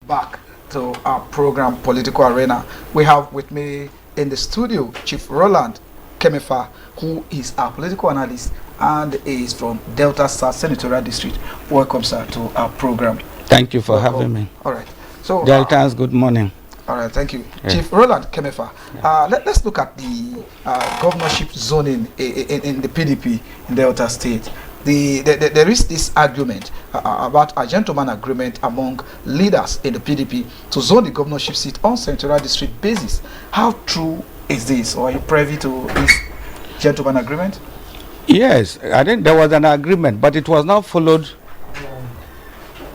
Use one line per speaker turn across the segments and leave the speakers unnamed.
back to our program Political Arena. We have with me in the studio Chief Roland Kemefa, who is a political analyst and is from Delta South Senatorial District. Welcome, sir, to our program.
Thank you for having me.
All right. So,
Deltas, good morning.
All right, thank you. Yeah. Chief Roland Kemefa, let's look at the governorship zoning in the PDP in Delta State. There is this argument about a gentleman agreement among leaders in the PDP to zone the governorship seat on senatorial district basis. How true is this, or are you privy to this gentleman agreement?
Yes, I think there was an agreement, but it was not followed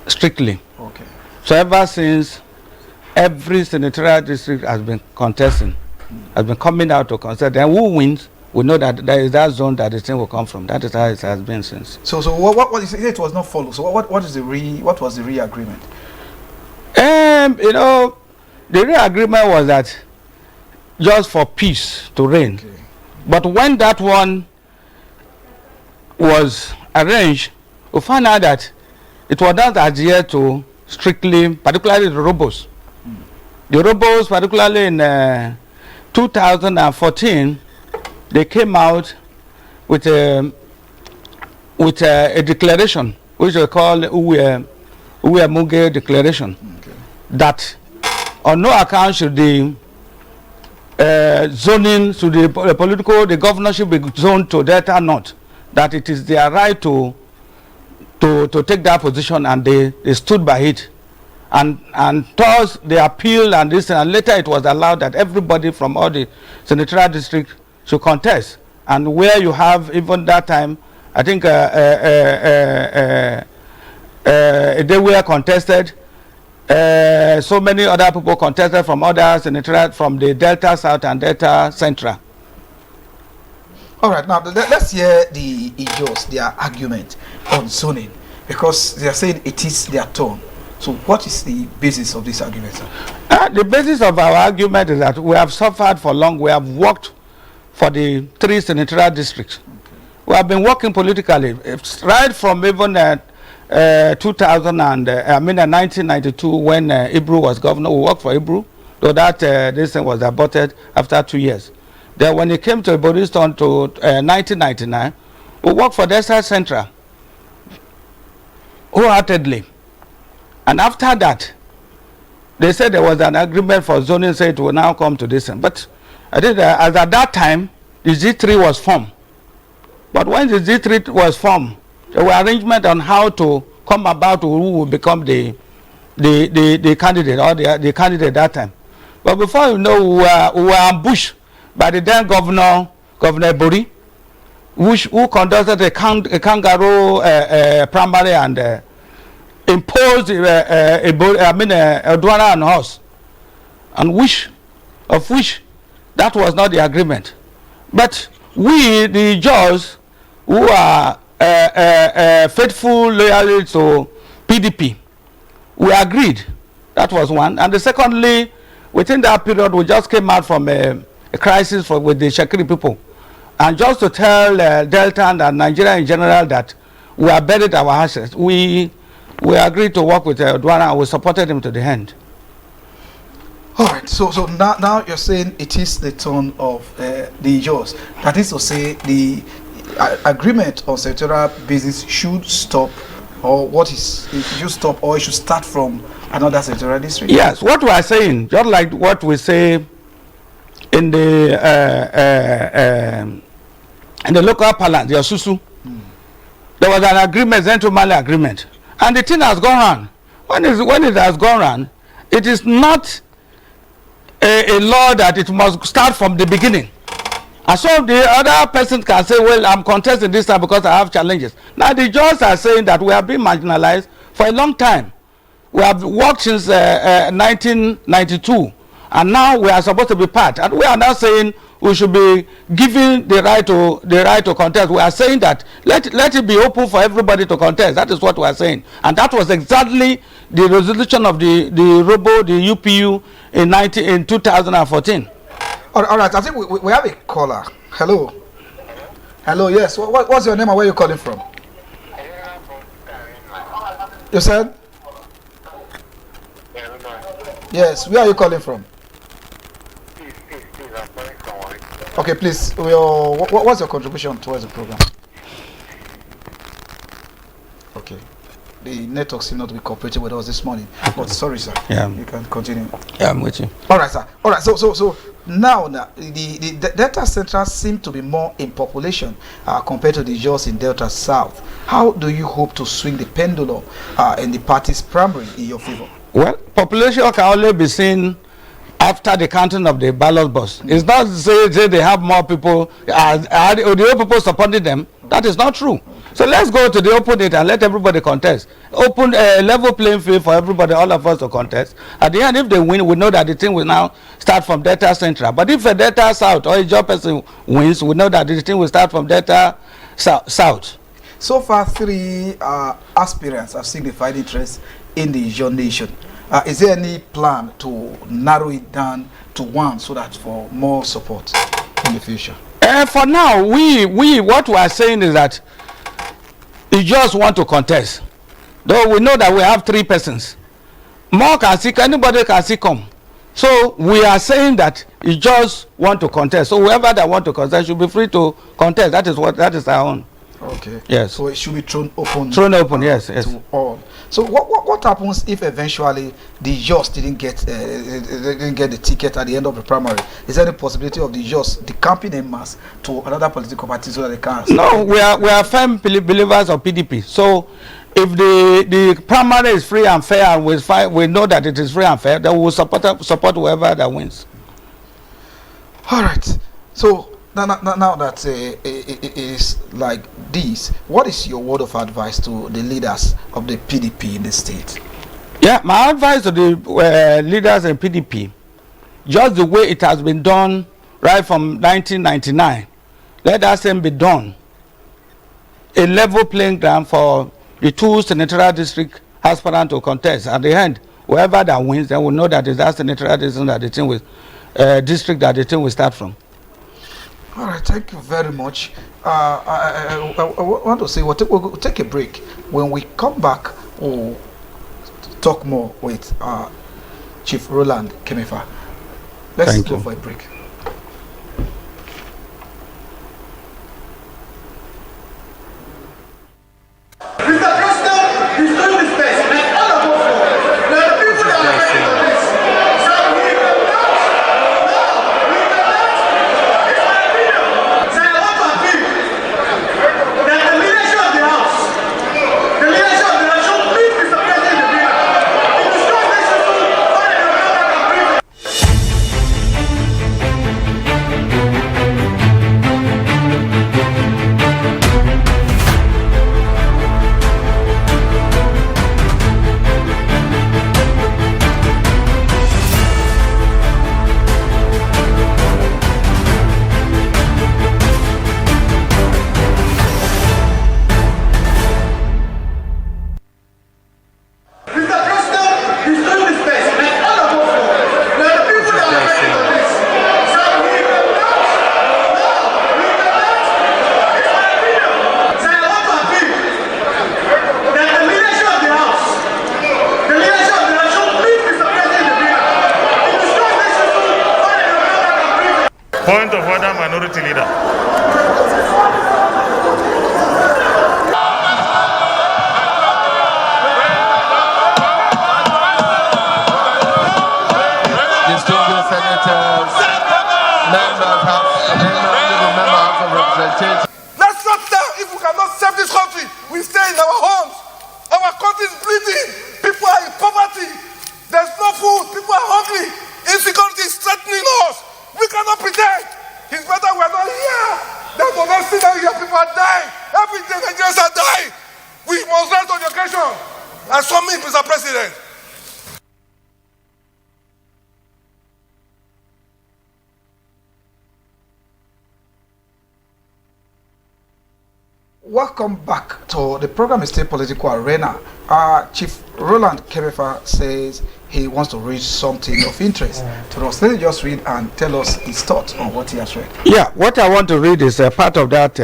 strictly.
Okay.
So ever since, every senatorial district has been contesting, has been coming out to contest. Then who wins, we know that there is that zone that the thing will come from. That is how it has been since.
So what is it? It was not followed. So what was the re-agreement?
You know, the re-agreement was that just for peace to reign. Okay. But when that one was arranged, we found out that it was not adhered to strictly, particularly the robos. The robos, particularly in 2014, they came out with a declaration, which they call Uwe Muge Declaration, okay, that on no account should the zoning, should the governorship be zoned to Delta North, that it is their right to take that position, and they stood by it. And thus they appealed, and this, and later it was allowed that everybody from all the senatorial districts should contest. And where you have, even that time, I think they were contested. So many other people contested from other senatorial, from the Delta South and Delta Central.
All right, now let's hear the Ijaws, their argument on zoning, because they are saying it is their turn. So what is the basis of this argument, sir?
The basis of our argument is that we have suffered for long. We have worked for the 3 senatorial districts. Okay. We have been working politically, right from even 1992, when Ijaw was governor. We worked for Ijaw, though that this thing was aborted after 2 years. Then when it came to Ijaw turn to 1999, we worked for Delta Central wholeheartedly. And after that, they said there was an agreement for zoning, say it will now come to this. But I think as at that time, the G3 was formed. But when the G3 was formed, there were arrangements on how to come about who will become the candidate, or the candidate at that time. But before you know, we were ambushed by the then Governor Bori, who conducted a kangaroo primary and imposed a douana on us, and which that was not the agreement. But we, the Ijaws, who are faithful, loyal to PDP, we agreed. That was one. And secondly, within that period, we just came out from a crisis with the Shakiri people, and just to tell Delta and Nigeria in general that we have buried our assets. We agreed to work with Douana, and we supported him to the end.
All right. So now you're saying it is the turn of the Ijaws. That is to say, the agreement on senatorial basis should stop, or what is it should stop, or it should start from another senatorial district.
Yes. What we are saying, just like what we say in the local parlance, the Osusu, there was an agreement, gentleman agreement. And the thing has gone on. When it has gone on, it is not a law that it must start from the beginning. And so the other person can say, well, I'm contesting this time because I have challenges. Now the judges are saying that we have been marginalized for a long time. We have worked since 1992, and now we are supposed to be part. And we are now saying we should be given the right to contest. We are saying that let it be open for everybody to contest. That is what we are saying, and that was exactly the resolution of the UPU in 2014.
All right, I think we have a caller. Hello. Hello. Yes. What's your name and where are you calling from? You said? Yes, where are you calling from?
I'm calling from Warri.
Okay, please, what's your contribution towards the program? Okay. The network seemed not to be cooperating with us this morning. But sorry, sir.
Yeah.
You can continue.
Yeah, I'm with you.
All right, sir. All right. So now the Delta Central seem to be more in population compared to the Ijaws in Delta South. How do you hope to swing the pendulum in the party's primary in your favor?
Well, population can only be seen after the counting of the ballot box. It's not say they have more people, the old people supporting them. That is not true. So let's go to the open it and let everybody contest. Open a level playing field for everybody, all of us to contest. At the end, if they win, we know that the thing will now start from Delta Central. But if a Delta South or a job person wins, we know that the thing will start from Delta South.
So far, 3 aspirants have signified interest in the Ijaw nation. Is there any plan to narrow it down to 1 so that for more support in the future?
For now, we what we are saying is that you just want to contest. Though we know that we have 3 persons. More can see, anybody can see come. So we are saying that you just want to contest. So whoever that want to contest should be free to contest. That is our own.
Okay.
Yes.
So it should be thrown open.
Thrown open, yes.
To all. So what happens if eventually the Ijaws didn't get the ticket at the end of the primary? Is there any possibility of the Ijaws decamping en masse to another political party so that they can?
No, we are firm believers of PDP. So if the primary is free and fair, and we know that it is free and fair, then we will support whoever that wins.
All right. So now that it is like this, what is your word of advice to the leaders of the PDP in the state?
Yeah, my advice to the leaders in PDP, just the way it has been done right from 1999, let that same be done. A level playing ground for the 2 senatorial district aspirants to contest. At the end, whoever that wins, then will know that it's that senatorial district that the thing will district that the thing will start from.
All right, thank you very much. I want to say we'll take a break. When we come back, we'll talk more with Chief Roland Kemefa. Let's go for a break.
Mr. President, he's doing his best, and all of us, there are people that are fighting for this. So we cannot, it's my opinion. So I want to appeal that the leadership of the House, the leadership of the House should leave Mr. President in the dinner. It is not necessary for the government to bring. Mr. President, he's doing his best, and all of us, there are people that are fighting for this. So we cannot, it's my opinion. So I want to appeal that the leadership of the House, the leadership of the House should leave Mr. President in the dinner. It is not necessary for the government to bring.
Point of order, minority leader.
Distinguished senators, members of representation.
Let's stop there. If we cannot save this country, we stay in our homes. Our country is bleeding. People are in poverty. There's no food. People are hungry. Insecurity is threatening us. We cannot pretend. It's better we're not here than to not sit down here. People are dying. Every day Nigerians are dying. We must rise to the occasion. As for me, Mr. President,
Welcome back to the program is still Political Arena. Chief Roland Kemefa says he wants to read something of interest to us. Let me just read and tell us his thoughts on what he has read.
Yeah, what I want to read is a part of that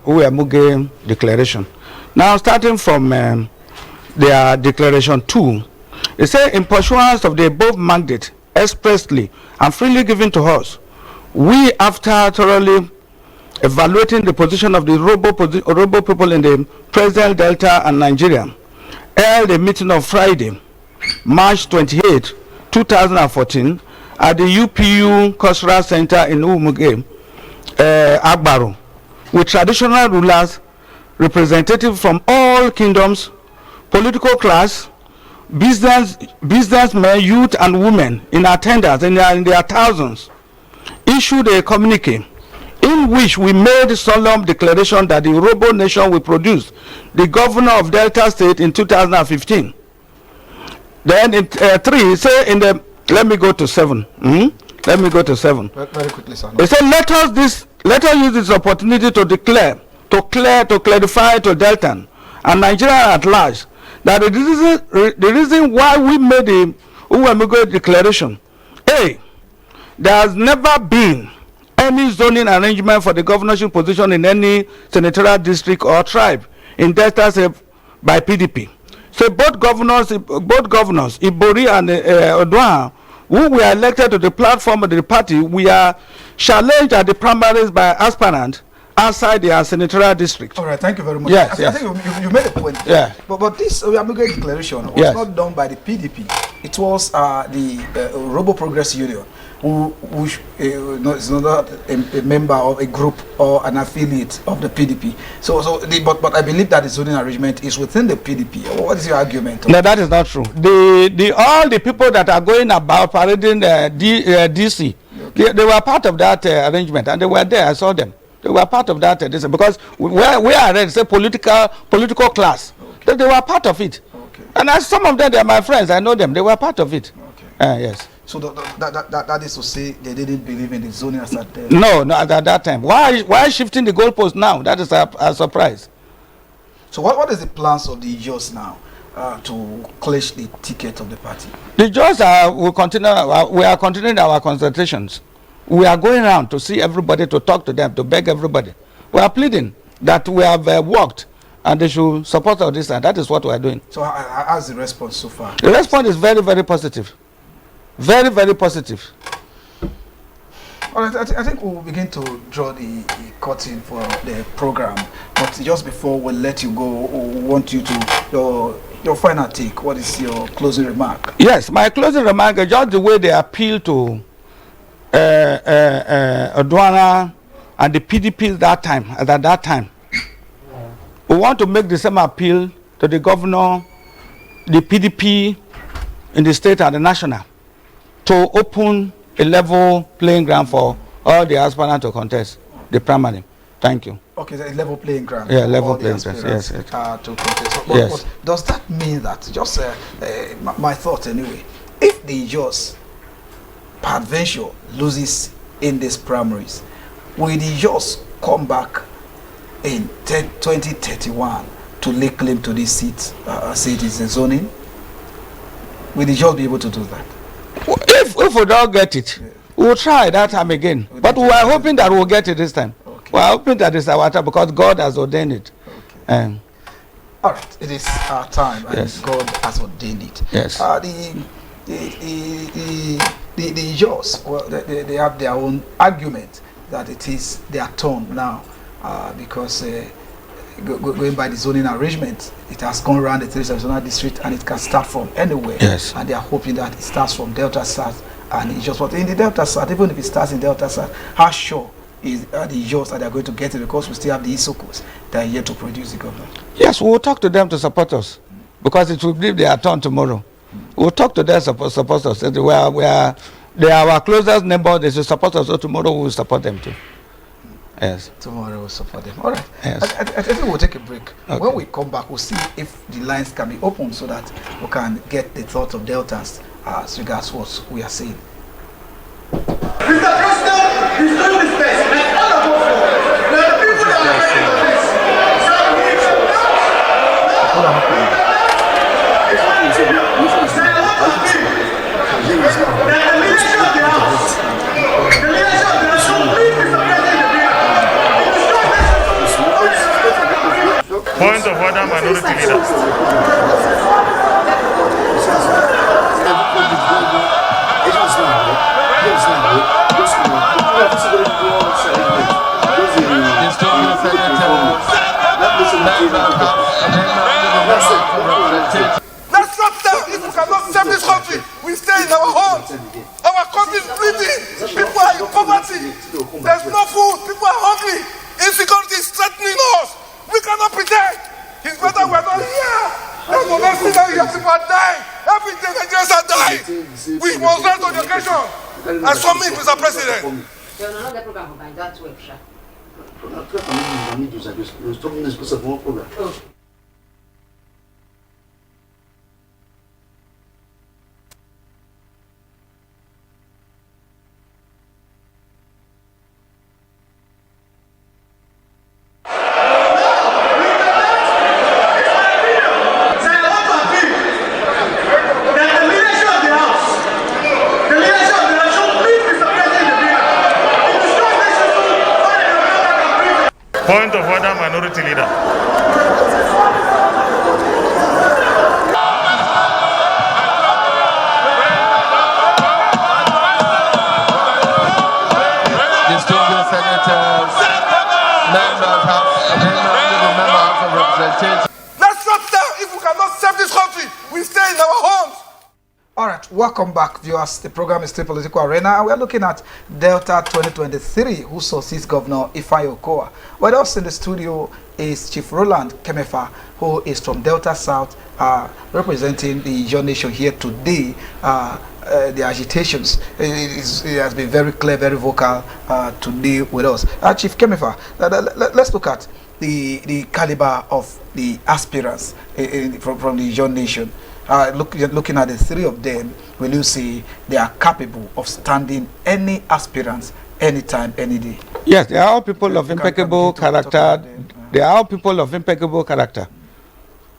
Uwemuge declaration. Now, starting from their declaration 2, They say, in pursuance of the above mandate expressly and freely given to us, we, after thoroughly evaluating the position of the Robo people in the present Delta and Nigeria, held a meeting on Friday, March 28, 2014, at the UPU Cultural Center in Umuge, Agbaro, with traditional rulers, representatives from all kingdoms, political class, businessmen, youth and women in attendance in their thousands, issued a communique in which we made solemn declaration that the Robo nation will produce the governor of Delta State in 2015. Then in 3, say in the, let me go to 7. Let me go to 7.
Very quickly, sir.
They said, let us use this opportunity to clarify to Delta and Nigeria at large that the reason why we made the Uwemigo declaration, A, there has never been any zoning arrangement for the governorship position in any senatorial district or tribe in Delta State by PDP. So both governors, Ibori and Odwa, who were elected to the platform of the party, we are challenged at the primaries by aspirants outside their senatorial district.
All right, thank you very much.
Yes,
I think you made a point.
Yeah.
But this Oyamugwe declaration was not done by the PDP. It was the Robo Progress Union, who is not a member of a group or an affiliate of the PDP. But I believe that the zoning arrangement is within the PDP. What is your argument?
No, that is not true. All the people that are going about parading DC, okay, they were part of that arrangement, and they were there. I saw them. They were part of that because we are ready, say political class. Okay. They were part of it. Okay. And as some of them, they are my friends. I know them. They were part of it. Okay. Yes.
So that is to say they didn't believe in the zoning as at then?
No, at that time. Why shifting the goalpost now? That is a surprise.
So what is the plans of the Ijaws now to clinch the ticket of the party?
The Ijaws we are continuing our consultations. We are going around to see everybody, to talk to them, to beg everybody. We are pleading that we have worked and they should support all this, and that is what we are doing.
So how's the response so far?
The response is very, very positive. Very, very positive.
All right, I think we'll begin to draw the curtain for the program. But just before we let you go, we want you to, your final take. What is your closing remark?
Yes, my closing remark is just the way they appeal to Odwana and the PDP at that time. We want to make the same appeal to the governor, the PDP in the state and the national, to open a level playing ground for all the aspirants to contest the primary. Thank you.
Okay, a level playing ground.
Yeah, level playing ground. Yes.
To contest.
Yes.
But does that mean that, just my thought anyway, if the Ijaws peradventure loses in these primaries, will the Ijaws come back in 2031 to lay claim to this seat, say it is a zoning? Will the Ijaws be able to do that?
If we don't get it, we'll try that time again. But we are hoping that we'll get it this time. Okay. We are hoping that it's our time because God has ordained it. Okay.
All right, it is our time, and
yes,
God has ordained it.
Yes.
The Ijaws, well, they have their own argument that it is their turn now, because going by the zoning arrangement, it has gone around the 3 zonal district and it can start from anywhere.
Yes.
And they are hoping that it starts from Delta South and Ijaws. But in the Delta South, even if it starts in Delta South, how sure is the Ijaws that they are going to get it, because we still have the Isokos that are yet to produce the governor?
Yes, we will talk to them to support us, because it will be their turn tomorrow. We'll talk to them to support us. They are our closest neighbor. They should support us, so tomorrow we will support them too. Yes.
Tomorrow we'll support them. All right.
Yes.
I think we'll take a break.
Okay.
When we come back, we'll see if the lines can be opened so that we can get the thoughts of Deltas as regards what we are saying.
Mr. President, he's doing his best, and all of us, the people that are fighting for this,
Point of order, minority leader.
Distinguished senators, member of representatives.
Let's stop there. If we cannot save this country, we stay in our homes. Our country is bleeding. People are in poverty. There's no food. People are hungry. Insecurity is threatening us. We cannot pretend. It's better we're not here. There's no next thing that people are dying. Every day Nigerians are dying. We must learn to education. And so me, Mr. President.
Point of order, minority leader.
Distinguished senators, members of representatives.
Let's stop there. If we cannot save this country, we stay in our homes.
All right, welcome back, viewers. The program is still Political Arena, and we are looking at Delta 2023, who succeeds Governor Ijaw. With us in the studio is Chief Roland Kemefa, who is from Delta South, representing the Ijaw Nation here today. The agitations, it has been very clear, very vocal today with us. Chief Kemefa, let's look at the caliber of the aspirants from the Ijaw Nation. Looking at the three of them, will you say they are capable of standing any aspirants anytime, any day?
Yes, they are all people of impeccable character. They are all people of impeccable character.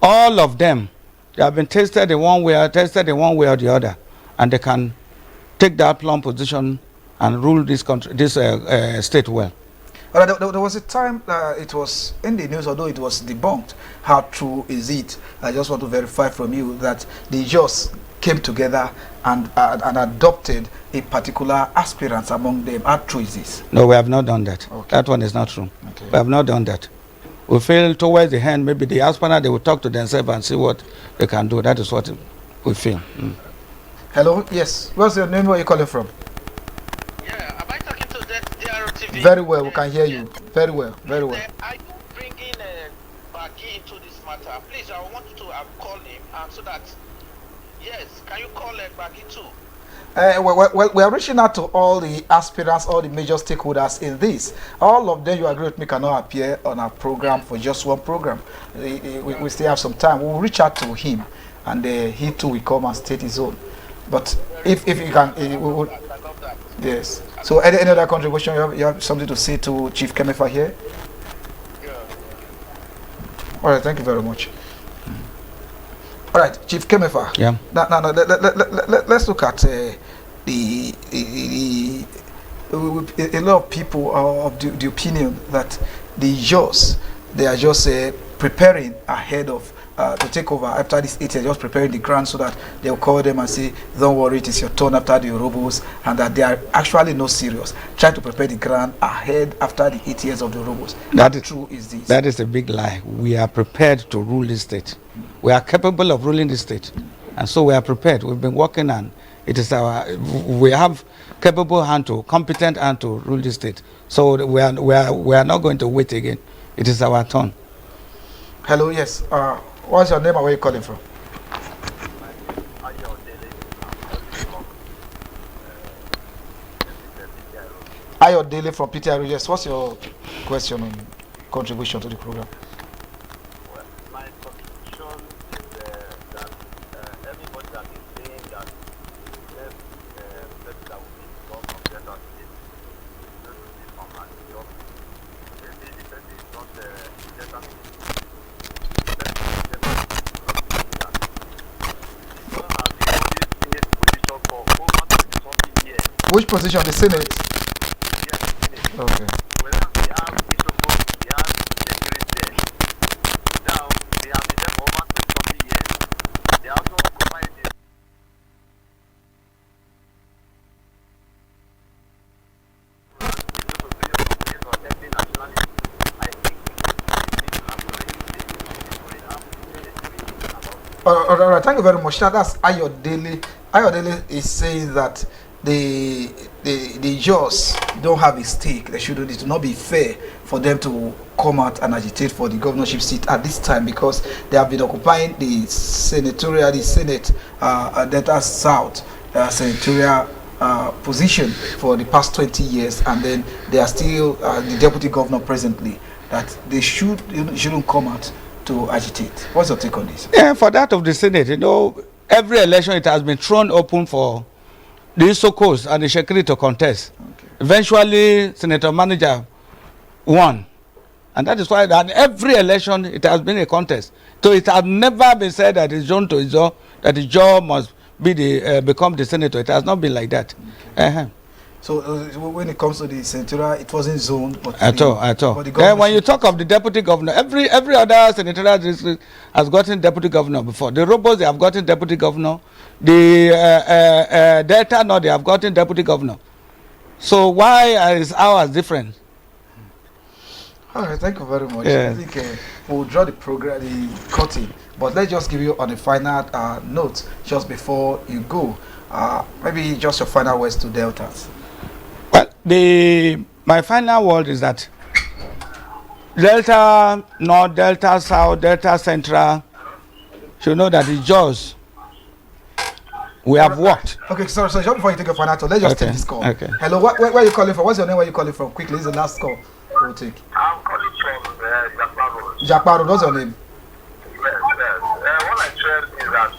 All of them, they have been tested in one way or the other, and they can take that plumb position and rule this country, this state well.
There was a time it was in the news, although it was debunked. How true is it? I just want to verify from you that the Ijaws came together and adopted a particular aspirant among them. How true is this?
No, we have not done that.
Okay.
That one is not true.
Okay.
We have not done that. We feel towards the end, maybe the aspirant, they will talk to themselves and see what they can do. That is what we feel.
Hello? Yes. What's your name? Where are you calling from?
Yeah, am I talking to the DRTV?
Very well. We can hear you. Very well. Very well.
Are you bringing Bagi into this matter? Please, I want you to call him so that, yes, can you call Bagi too?
Well, we are reaching out to all the aspirants, all the major stakeholders in this. All of them, you agree with me, cannot appear on our program for just one program. We still have some time. We'll reach out to him, and he too will come and state his own. But if you can, we will. Yes. So any other contribution? You have something to say to Chief Kemefa here?
Yeah.
All right. Thank you very much. All right, Chief Kemefa.
Yeah.
Now, let's look at a lot of people are of the opinion that the Ijaws, they are just preparing ahead of to take over after this 8 years, just preparing the ground so that they'll call them and say, don't worry, it is your turn after the Yorubas, and that they are actually not serious, trying to prepare the ground ahead after the 8 years of the Yorubas. How true is this?
That is a big lie. We are prepared to rule this state. We are capable of ruling this state, and so we are prepared. We've been working on it. Is we have capable hand to, competent hand to rule this state. So we are not going to wait again. It is our turn.
Hello, yes. What's your name and where are you calling from? Ijaw Daily from PTR. Yes. What's your question and contribution to the program?
Well, my contribution is that everybody that is saying that the person that will be involved from Delta State is going to be from Ijaw. Maybe the person is not Delta State.
Which position? The Senate?
Yes,
Okay.
well, we have Isopo, we have the president. Now, they have been there for over 20 years. They also occupy the
All right, thank you very much. Now that's Ijaw Daily. Ijaw Daily is saying that the Ijaws don't have a stake. They shouldn't. It will not be fair for them to come out and agitate for the governorship seat at this time because they have been occupying the Senate Delta South senatorial position for the past 20 years, and then they are still the deputy governor presently. That they shouldn't come out to agitate. What's your take on this?
Yeah, for that of the Senate, you know, every election it has been thrown open for the Isokos and the Shekiri to contest.
Okay.
Eventually, Senator Manager won. And that is why that every election it has been a contest. So it has never been said that it's John to Ijaw, that Ijaw must be the become the senator. It has not been like that. Okay.
So when it comes to the senatorial, it wasn't zoned. But
at all. Then when you talk of the deputy governor, every other senatorial district has gotten deputy governor before. The Robos, they have gotten deputy governor. The Delta, no, they have gotten deputy governor. So why is ours different?
All right, thank you very much.
Yeah.
I think we'll draw the curtain, but let's just give you on a final note just before you go. Maybe just your final words to Deltas.
Well, my final word is that Delta North, Delta South, Delta Central should know that the Ijaws we have worked.
Okay, sorry. Just before you take your final thought, let's just take this call.
Okay.
Hello, where are you calling from? What's your name? Where are you calling from? Quickly, this is the last call we'll take.
I'm calling from Japan.
Jakparo, what's your name?
Yes. What I said is that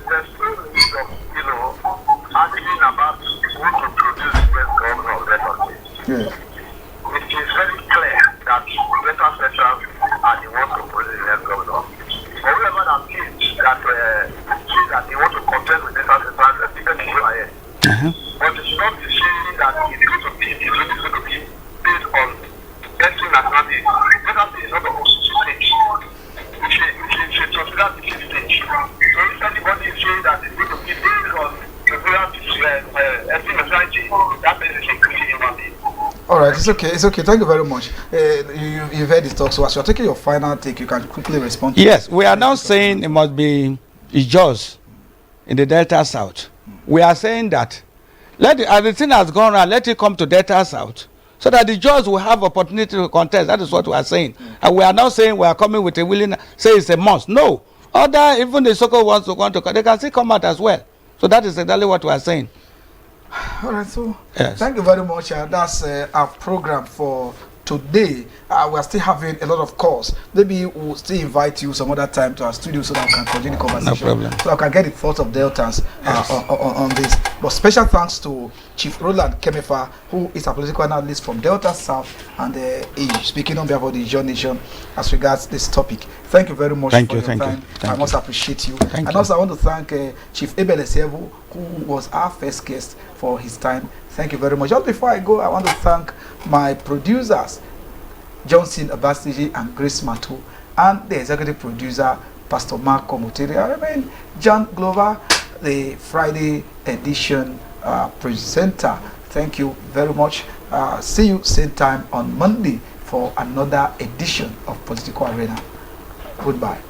there's still a need of, arguing about who to produce the best governor of Delta State.
Yeah.
It is very clear that Delta Central are the ones to produce the best governor. But whoever that thinks that they want to contest with Delta Central, they can go ahead. But it's not the saying that it's going to be based on ethnic nationality. Delta State is not the most stage. It's a considered stage. So if anybody is saying that it's going to be based on ethnic nationality, that is a crazy human being.
All right, it's okay. Thank you very much. You've heard this talk, so as you're taking your final take, you can quickly respond.
Yes, we are now saying it must be Ijaws in the Delta South. We are saying that as the thing has gone around, let it come to Delta South, so that the Ijaws will have opportunity to contest. That is what we are saying. And we are now saying we are coming with a willing, say it's a must. No, even the Soko wants to come to, they can still come out as well. So that is exactly what we are saying.
All right, so
yes.
Thank you very much. That's our program for today. We are still having a lot of calls. Maybe we'll still invite you some other time to our studio so that we can continue the conversation.
No problem.
So I can get the thoughts of Deltas on this. But special thanks to Chief Roland Kemefa, who is a political analyst from Delta South, and speaking on behalf of the Ijaw Nation as regards this topic. Thank you very much for your time. I must appreciate you. And also I want to thank Chief Abel Esevu, who was our first guest, for his time. Thank you very much. Just before I go, I want to thank my producers, Johnson Abastiji and Grace Matu, and the executive producer, Pastor Mark Komutiri. I remain John Glover, the Friday edition presenter. Thank you very much. See you same time on Monday for another edition of Political Arena. Goodbye.